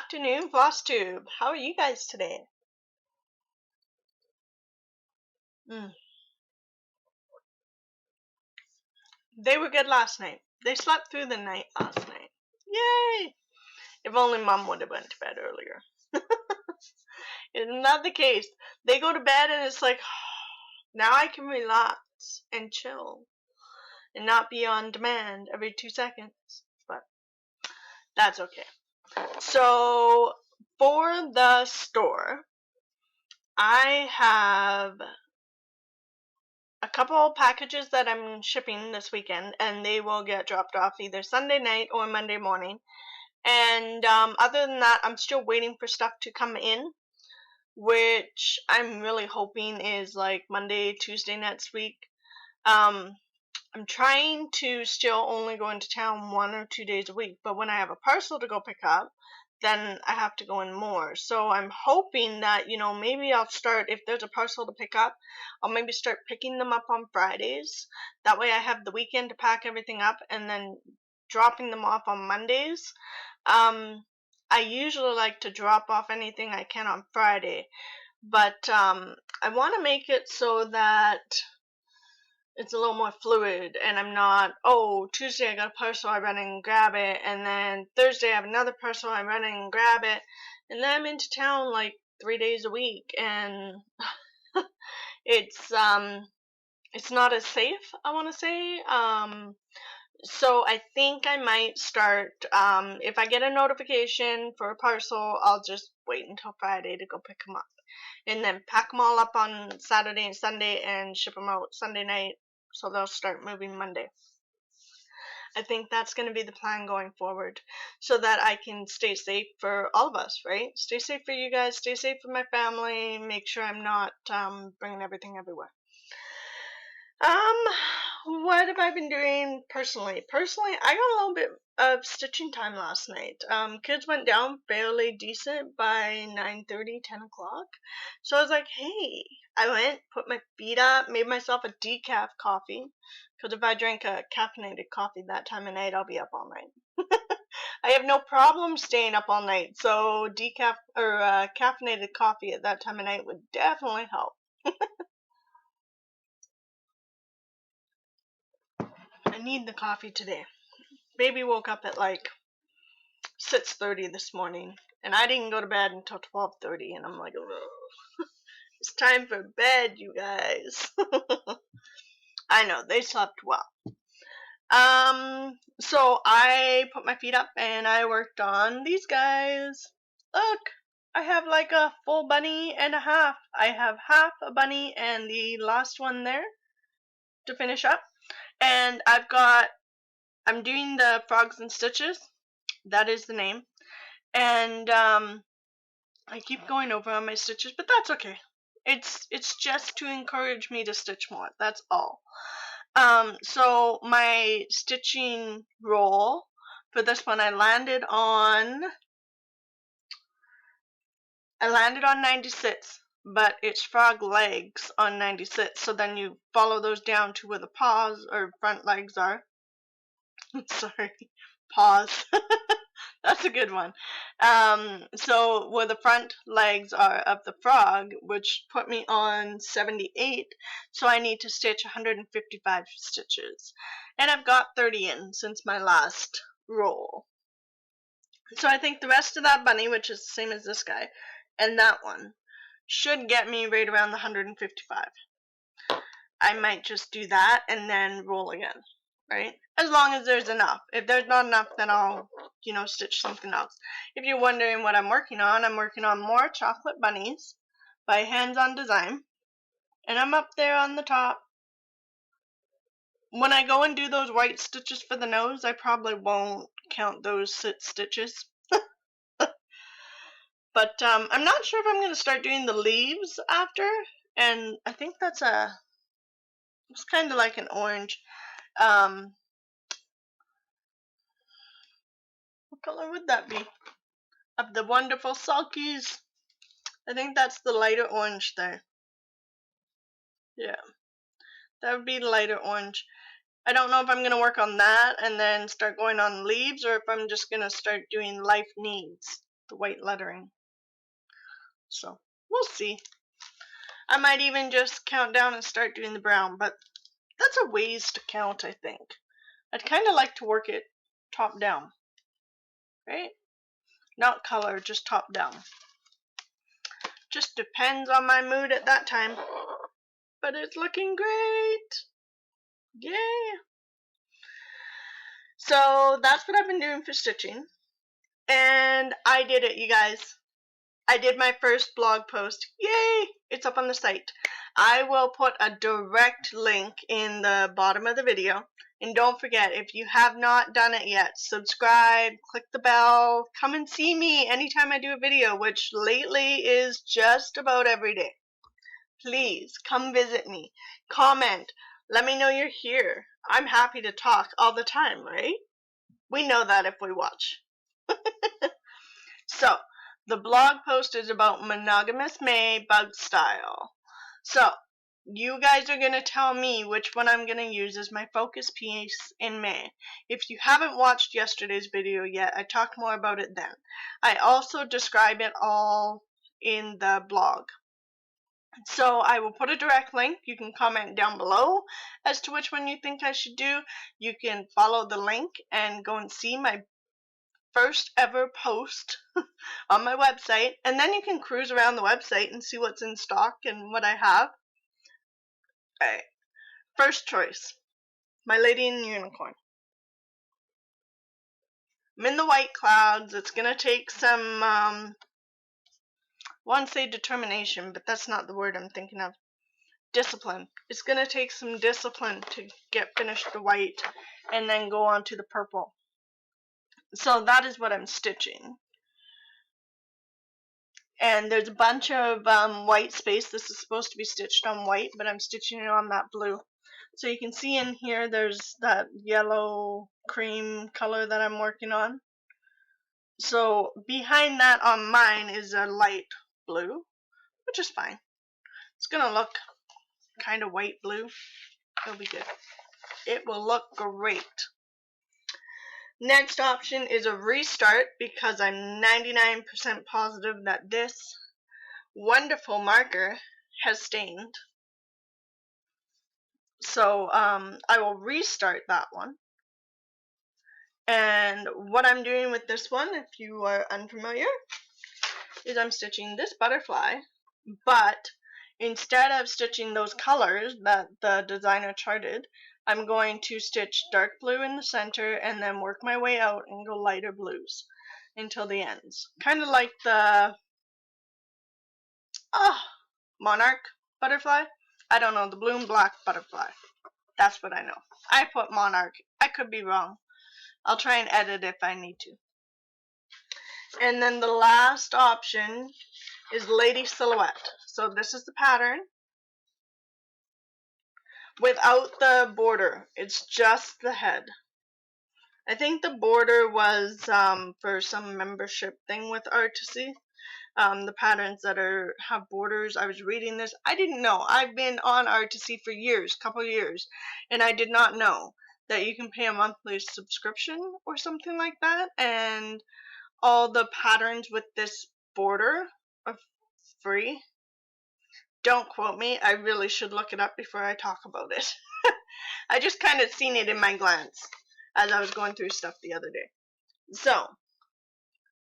afternoon, Flosstube. How are you guys today? They were good last night. They slept through the night last night. Yay! If only Mom would have went to bed earlier. It's not the case. They go to bed and it's like, now I can relax and chill and not be on demand every 2 seconds. But that's okay. So, for the store, I have a couple packages that I'm shipping this weekend, and they will get dropped off either Sunday night or Monday morning. And other than that, I'm still waiting for stuff to come in, which I'm really hoping is like Monday, Tuesday next week. I'm trying to still only go into town 1 or 2 days a week, but when I have a parcel to go pick up, then I have to go in more. So I'm hoping that, maybe I'll start, if there's a parcel to pick up, I'll maybe start picking them up on Fridays. That way I have the weekend to pack everything up and then dropping them off on Mondays. I usually like to drop off anything I can on Friday, but I want to make it so that it's a little more fluid, and I'm not, Tuesday I got a parcel, I run in and grab it, and then Thursday I have another parcel, I run in and grab it, and then I'm into town like 3 days a week, and it's not as safe, I want to say. So I think I might start, if I get a notification for a parcel, I'll just wait until Friday to go pick them up, and then pack them all up on Saturday and Sunday and ship them out Sunday night, so they'll start moving Monday. I think that's going to be the plan going forward, so that I can stay safe for all of us, right? Stay safe for you guys, stay safe for my family, make sure I'm not bringing everything everywhere. What have I been doing personally? Personally, I got a little bit of stitching time last night. Kids went down fairly decent by 9:30, 10 o'clock. So I was like, hey, I went, put my feet up, made myself a decaf coffee. Because if I drink a caffeinated coffee that time of night, I'll be up all night. I have no problem staying up all night. So decaf or caffeinated coffee at that time of night would definitely help. I need the coffee today. Baby woke up at like 6:30 this morning, and I didn't go to bed until 12:30, and I'm like, it's time for bed, you guys. I know, they slept well. So I put my feet up and I worked on these guys. Look, I have like a full bunny and a half. I have half a bunny and the last one there to finish up. And I'm doing the frogs and stitches. That is the name. And I keep going over on my stitches, but that's okay. It's just to encourage me to stitch more. That's all. So my stitching roll for this one, I landed on 96, but it's frog legs on 96. So then you follow those down to where the paws or front legs are. Sorry, paws. That's a good one. So where the front legs are of the frog, which put me on 78, so I need to stitch 155 stitches. And I've got 30 in since my last roll. So I think the rest of that bunny, which is the same as this guy, and that one, should get me right around the 155. I might just do that and then roll again, right? As long as there's enough. If there's not enough, then I'll, stitch something else. If you're wondering what I'm working on more chocolate bunnies by Hands On Design. And I'm up there on the top. When I go and do those white stitches for the nose, I probably won't count those stitches. But I'm not sure if I'm going to start doing the leaves after. And I think it's kind of like an orange. What color would that be? Of the wonderful sulkies. I think that's the lighter orange there. Yeah. That would be the lighter orange. I don't know if I'm going to work on that and then start going on leaves, or if I'm just going to start doing life needs. the white lettering. So we'll see. I might even just count down and start doing the brown, but that's a ways to count, I think. I'd kind of like to work it top down, right? Not color, just top down. Just depends on my mood at that time. But it's looking great. Yay! So that's what I've been doing for stitching. And I did it, you guys. I did my first blog post. Yay! It's up on the site. I will put a direct link in the bottom of the video. And don't forget, if you have not done it yet, subscribe, click the bell, come and see me anytime I do a video, which lately is just about every day. Please, come visit me. Comment. Let me know you're here. I'm happy to talk all the time, right? We know that if we watch. So, the blog post is about Monogamous May bug style. So, you guys are going to tell me which one I'm going to use as my focus piece in May. If you haven't watched yesterday's video yet, I talked more about it then. I also describe it all in the blog. So I will put a direct link. You can comment down below as to which one you think I should do. You can follow the link and go and see my first ever post on my website, and then you can cruise around the website and see what's in stock and what I have. Alright, first choice, my Lady in Unicorn. I'm in the white clouds. It's gonna take some, I want to say determination, but that's not the word I'm thinking of. Discipline. It's gonna take some discipline to get finished the white and then go on to the purple. So that is what I'm stitching. And there's a bunch of white space. This is supposed to be stitched on white, but I'm stitching it on that blue. So you can see in here there's that yellow cream color that I'm working on. So behind that on mine is a light blue, which is fine. It's gonna look kind of white blue. It'll be good. It will look great. Next option is a restart, because I'm 99% positive that this wonderful marker has stained. So I will restart that one. And what I'm doing with this one, if you are unfamiliar, is I'm stitching this butterfly, but instead of stitching those colors that the designer charted, I'm going to stitch dark blue in the center and then work my way out and go lighter blues until the ends. Kind of like the monarch butterfly. I don't know, the blue and black butterfly. That's what I know. I put monarch. I could be wrong. I'll try and edit if I need to. And then the last option is Lady Silhouette. So this is the pattern without the border. It's just the head. I think the border was for some membership thing with Artisy. The patterns that have borders. I was reading this. I didn't know. I've been on Artisy for years, couple years, and I did not know that you can pay a monthly subscription or something like that, and all the patterns with this border are free. Don't quote me. I really should look it up before I talk about it. I just kind of seen it in my glance as I was going through stuff the other day. So,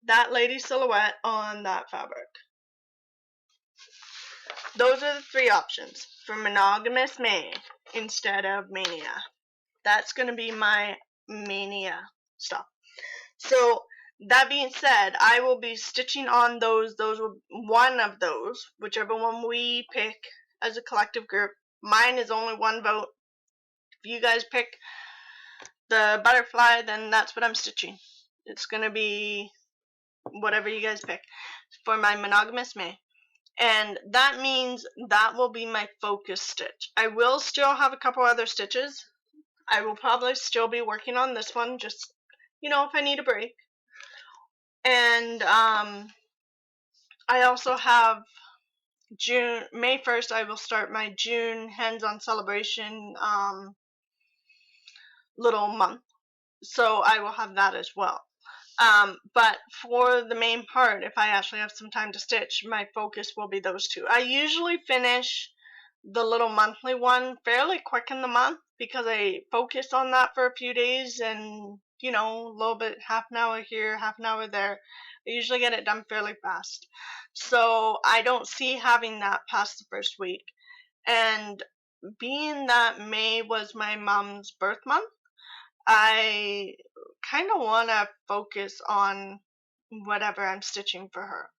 that Lady Silhouette on that fabric. Those are the three options for Monogamous May instead of Mania. That's going to be my Mania stuff. So, that being said, I will be stitching on one of those, whichever one we pick as a collective group. Mine is only one vote. If you guys pick the butterfly, then that's what I'm stitching. It's going to be whatever you guys pick for my Monogamous May. And that means that will be my focus stitch. I will still have a couple other stitches. I will probably still be working on this one, just, if I need a break. And I also have May 1st, I will start my June hands-on celebration little month. So I will have that as well. But for the main part, if I actually have some time to stitch, my focus will be those two. I usually finish the little monthly one fairly quick in the month because I focus on that for a few days and, you know, a little bit, half an hour here, half an hour there. I usually get it done fairly fast. So I don't see having that past the first week. And being that May was my mom's birth month, I kind of want to focus on whatever I'm stitching for her.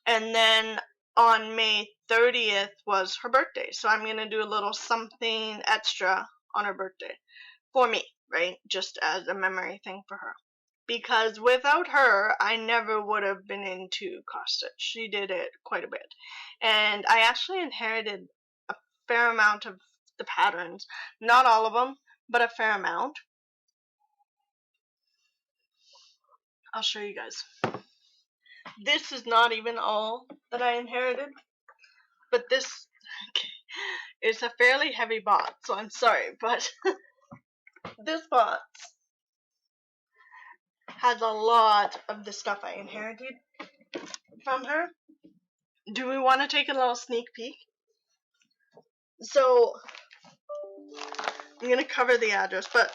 And then on May 30th was her birthday, so I'm going to do a little something extra on her birthday for me, right? Just as a memory thing for her. Because without her, I never would have been into cross stitch. She did it quite a bit. And I actually inherited a fair amount of the patterns. Not all of them, but a fair amount. I'll show you guys. This is not even all that I inherited, but this is a fairly heavy box, so I'm sorry, but this box has a lot of the stuff I inherited from her. Do we want to take a little sneak peek? So, I'm going to cover the address, but,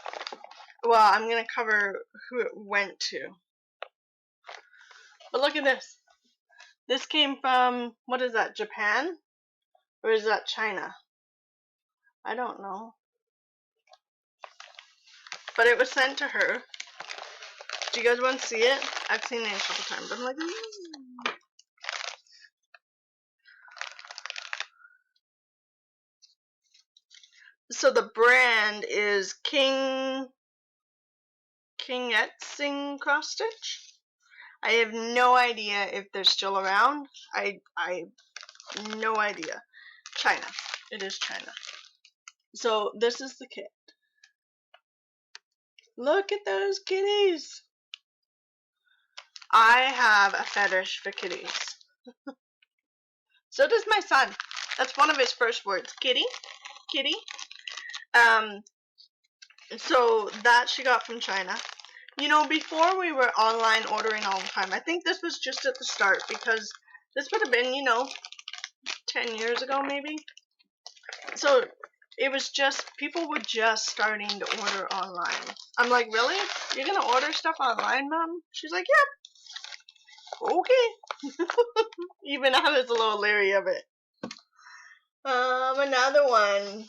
well, I'm going to cover who it went to. But look at this. This came from, what is that, Japan? Or is that China? I don't know. But it was sent to her. Do you guys want to see it? I've seen it a couple times. I'm like, So the brand is King Etsing Cross Stitch. I have no idea if they're still around. I no idea. China. It is China. So this is the kit. Look at those kitties. I have a fetish for kitties. So does my son. That's one of his first words. Kitty. Kitty. So that she got from China. You know, before we were online ordering all the time. I think this was just at the start because this would have been, you know, 10 years ago maybe. So it was just, people were just starting to order online. I'm like, really? You're gonna order stuff online, Mom? She's like, yeah. Okay. Even I was a little leery of it. Another one.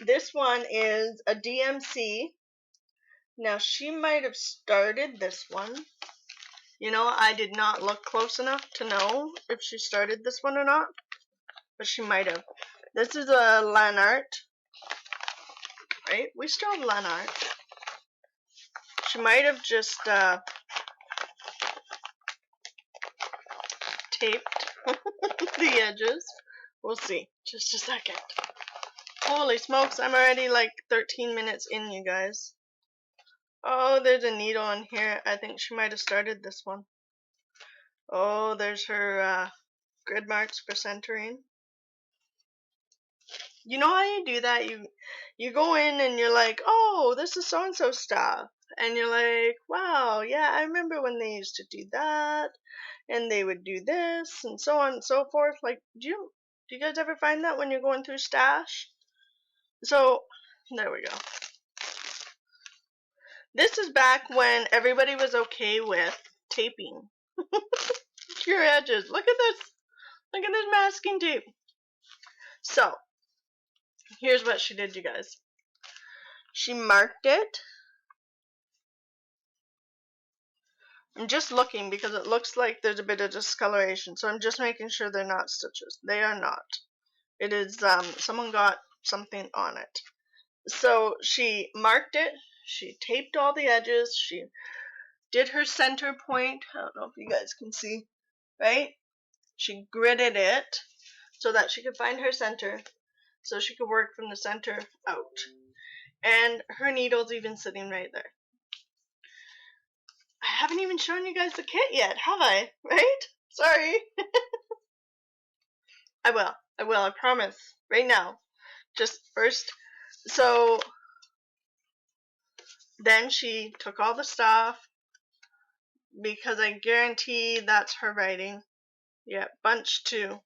This one is a DMC. Now, she might have started this one. You know, I did not look close enough to know if she started this one or not. But she might have. This is a Lanart. Right? We still have Lanart. She might have just taped the edges. We'll see. Just a second. Holy smokes, I'm already like 13 minutes in, you guys. Oh, there's a needle in here. I think she might have started this one. Oh, there's her grid marks for centering. You know how you do that? You go in and you're like, oh, this is so-and-so stuff. And you're like, wow, yeah, I remember when they used to do that. And they would do this and so on and so forth. Like, do you guys ever find that when you're going through stash? So, there we go. This is back when everybody was okay with taping your edges. Look at this. Look at this masking tape. So, here's what she did, you guys. She marked it. I'm just looking because it looks like there's a bit of discoloration. So I'm just making sure they're not stitches. They are not. It is, someone got something on it. So she marked it. She taped all the edges. She did her center point. I don't know if you guys can see, right? She gridded it so that she could find her center, so she could work from the center out. And her needle's even sitting right there. I haven't even shown you guys the kit yet, have I? Right? Sorry. I will, I promise. Right now. Just first. So then she took all the stuff, because I guarantee that's her writing. Yeah, bunch 2.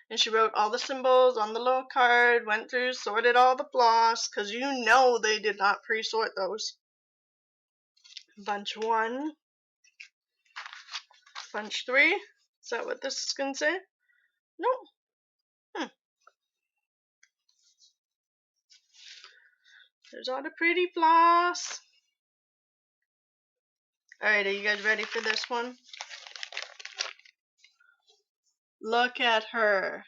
And she wrote all the symbols on the little card, went through, sorted all the floss, because you know they did not pre-sort those. Bunch 1. Bunch 3. Is that what this is going to say? Nope. There's all the pretty floss. Alright, are you guys ready for this one? Look at her.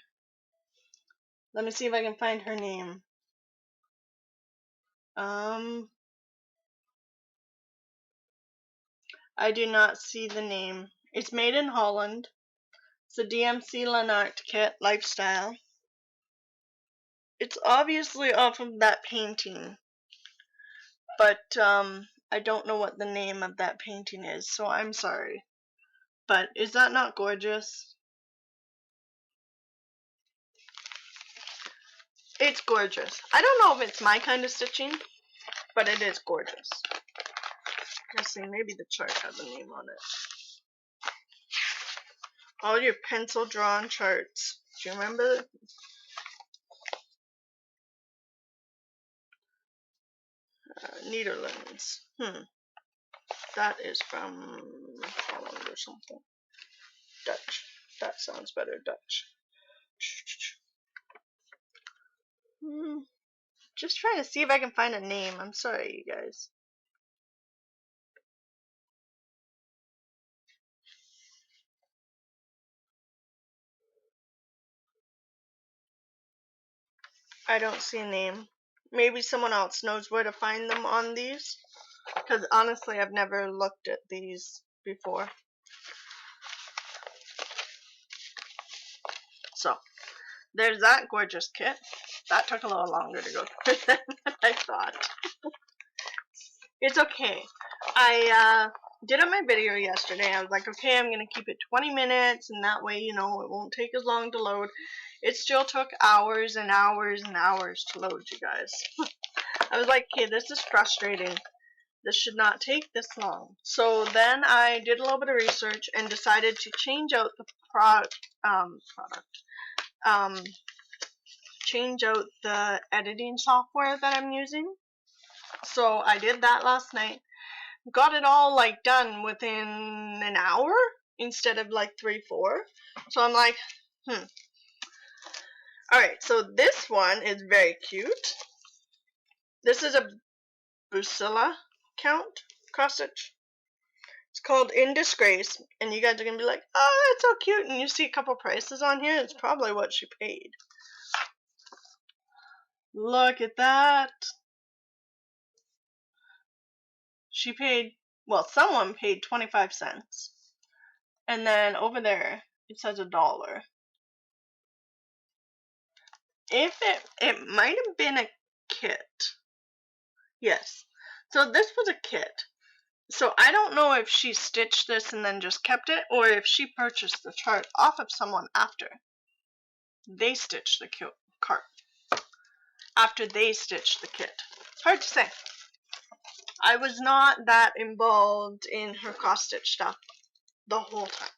Let me see if I can find her name. I do not see the name. It's made in Holland. It's a DMC Lanart kit, Lifestyle. It's obviously off of that painting, but I don't know what the name of that painting is, so I'm sorry. But is that not gorgeous? It's gorgeous. I don't know if it's my kind of stitching, but it is gorgeous. Let's see, maybe the chart has a name on it. All your pencil drawn charts. Do you remember? Netherlands. That is from Holland or something. Dutch. That sounds better, Dutch. Just trying to see if I can find a name. I'm sorry, you guys. I don't see a name. Maybe someone else knows where to find them on these. Because honestly, I've never looked at these before. So, there's that gorgeous kit. That took a little longer to go through than I thought. It's okay. I did on my video yesterday. I was like, okay, I'm going to keep it 20 minutes, and that way, you know, it won't take as long to load. It still took hours and hours and hours to load, you guys. I was like, okay, this is frustrating. This should not take this long. So then I did a little bit of research and decided to change out the change out the editing software that I'm using. So I did that last night. Got it all like done within an hour instead of like 3-4. So I'm like, Alright, so this one is very cute. This is a Busilla count cross stitch. It's called In Disgrace, and you guys are gonna be like, oh, it's so cute, and you see a couple prices on here. It's probably what she paid. Look at that. She paid, well, someone paid 25 cents. And then over there, it says $1. If it might have been a kit. Yes. So this was a kit. So I don't know if she stitched this and then just kept it, or if she purchased the chart off of someone after they stitched the cart. After they stitched the kit. It's hard to say. I was not that involved in her cross stitch stuff the whole time.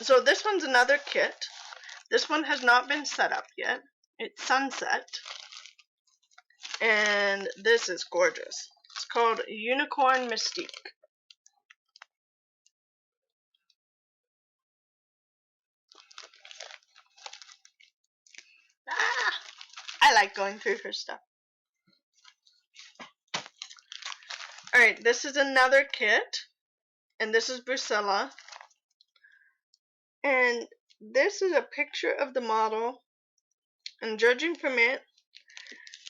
So this one's another kit. This one has not been set up yet. It's Sunset. And this is gorgeous. It's called Unicorn Mystique. I like going through her stuff. Alright, this is another kit. And this is Busilla. And this is a picture of the model. And judging from it,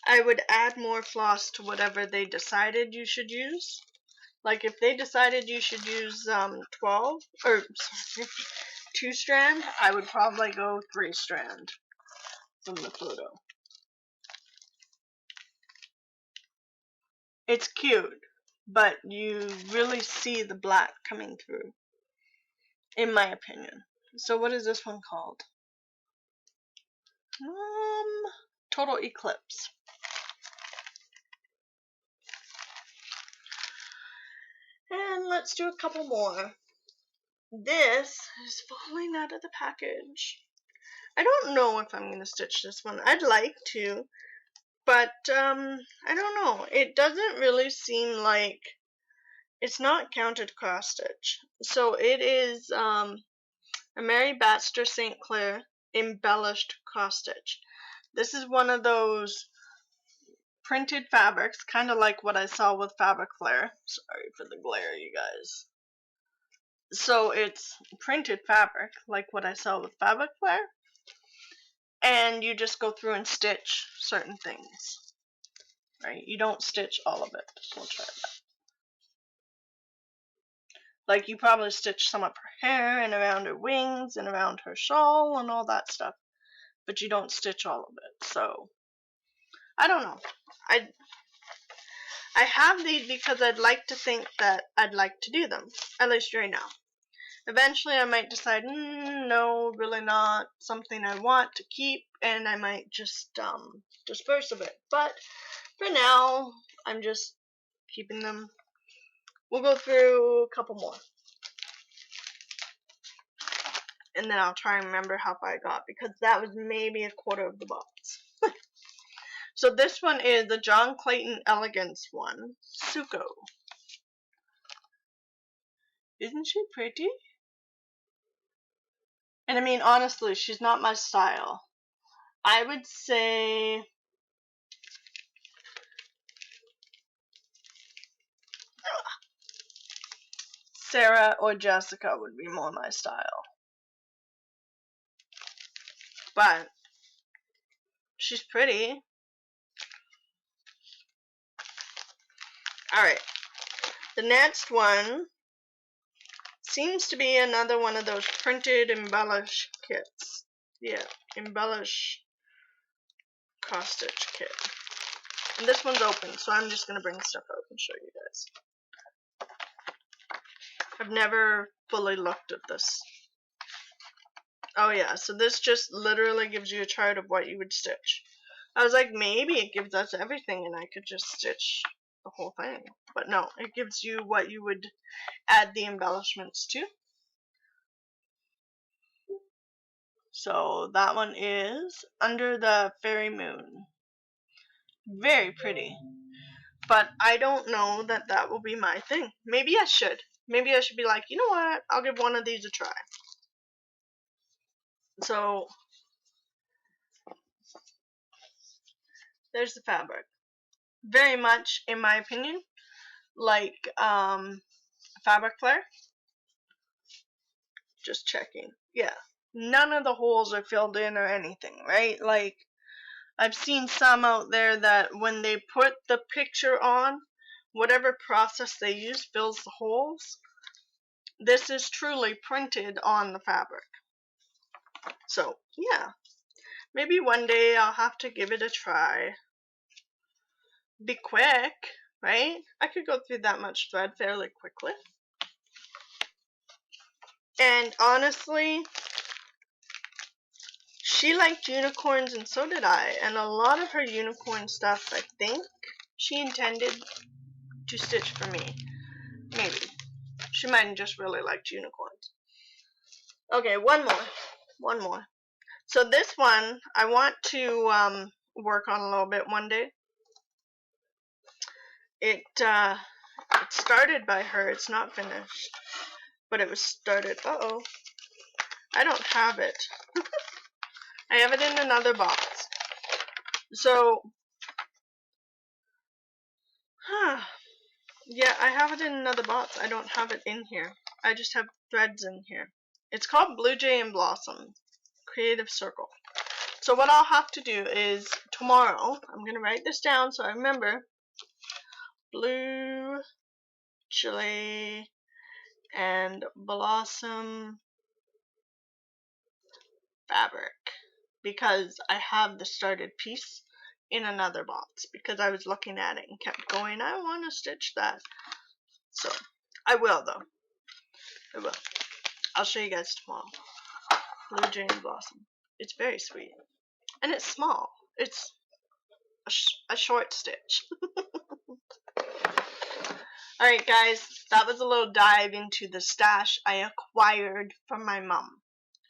I would add more floss to whatever they decided you should use. Like if they decided you should use 12 or 2 strand, I would probably go 3 strand from the photo. It's cute, but you really see the black coming through, in my opinion. So what is this one called? Total Eclipse. And let's do a couple more. This is falling out of the package. I don't know if I'm going to stitch this one. I'd like to, but I don't know. It doesn't really seem like it's not counted cross stitch. So it is a Mary Baxter St. Clair embellished cross stitch. This is one of those printed fabrics, kind of like what I saw with Fabric Flare. Sorry for the glare, you guys. So it's printed fabric, like what I saw with Fabric Flare, and you just go through and stitch certain things, right? You don't stitch all of it. So we'll try that. Like you probably stitch some of her hair and around her wings and around her shawl and all that stuff, but you don't stitch all of it. So I don't know. I have these because I'd like to think that I'd like to do them, at least right now. Eventually I might decide, no, really not something I want to keep, and I might just disperse of it. But for now, I'm just keeping them. We'll go through a couple more. And then I'll try and remember how far I got, because that was maybe a quarter of the box. So this one is the John Clayton Elegance one, Suko. Isn't she pretty? And I mean, honestly, she's not my style. I would say Sarah or Jessica would be more my style. But she's pretty. Alright. The next one seems to be another one of those printed embellish kits. Yeah, embellish cross stitch kit. And this one's open, so I'm just going to bring stuff out and show you guys. I've never fully looked at this. Oh yeah, so this just literally gives you a chart of what you would stitch. I was like, maybe it gives us everything and I could just stitch the whole thing. But no, it gives you what you would add the embellishments to. So that one is Under the Fairy Moon. Very pretty. But I don't know that that will be my thing. Maybe I should. Maybe I should be like, you know what, I'll give one of these a try. So there's the fabric. Very much, in my opinion, like Fabric Flare. Just checking. Yeah. None of the holes are filled in or anything, right? Like, I've seen some out there that when they put the picture on, whatever process they use fills the holes. This is truly printed on the fabric. So, yeah. Maybe one day I'll have to give it a try. Be quick, right? I could go through that much thread fairly quickly. And honestly, she liked unicorns and so did I. And a lot of her unicorn stuff, I think, she intended to stitch for me. Maybe. She might have just really liked unicorns. Okay, one more. So this one, I want to work on a little bit one day. It started by her. It's not finished. But it was started. Uh-oh. I don't have it. I have it in another box. So, yeah, I have it in another box. I don't have it in here. I just have threads in here. It's called Blue Jay and Blossom Creative Circle. So what I'll have to do is tomorrow, I'm going to write this down so I remember. Blue Jay and Blossom fabric, because I have the started piece in another box because I was looking at it and kept going, I want to stitch that. So I will, though. I will. I'll show you guys tomorrow. Blue Jay and Blossom. It's very sweet. And it's small. It's a short stitch. Alright guys, that was a little dive into the stash I acquired from my mom,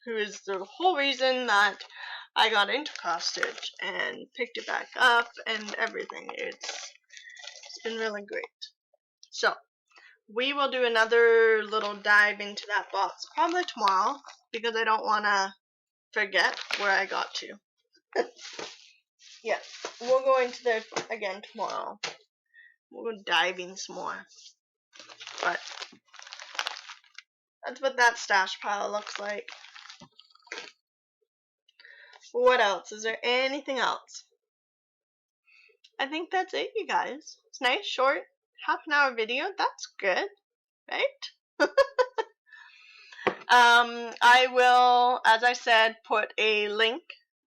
who is the whole reason that I got into cross stitch and picked it back up and everything. It's been really great. So we will do another little dive into that box probably tomorrow, because I don't want to forget where I got to. Yeah, we'll go into there again tomorrow. We'll go diving some more. But that's what that stash pile looks like. What else? Is there anything else? I think that's it, you guys. It's nice, short, half-an-hour video. That's good, right? I will, as I said, put a link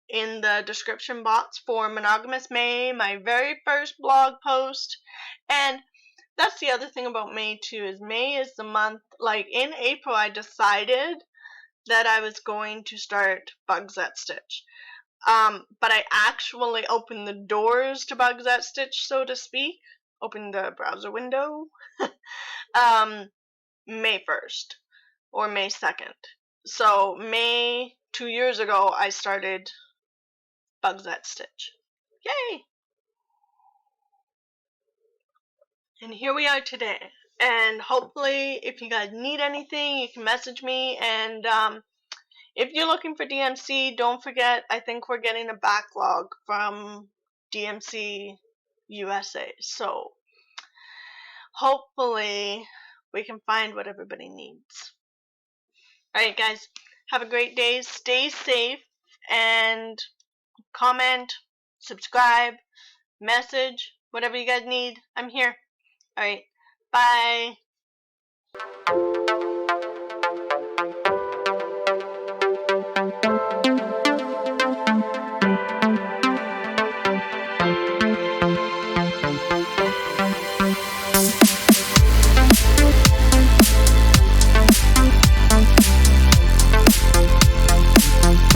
in the description box for Monogamous May, my very first blog post. And that's the other thing about May too, is May is the month, like in April I decided that I was going to start Bugs at Stitch. But I actually opened the doors to Bugs at Stitch, so to speak, opened the browser window, May 1st or May 2nd. So May 2 years ago I started Bugs at Stitch. Yay! And here we are today. And hopefully, if you guys need anything, you can message me. And if you're looking for DMC, don't forget, I think we're getting a backlog from DMC USA. So hopefully, we can find what everybody needs. Alright, guys, have a great day. Stay safe and comment, subscribe, message, whatever you guys need. I'm here. Alright, bye.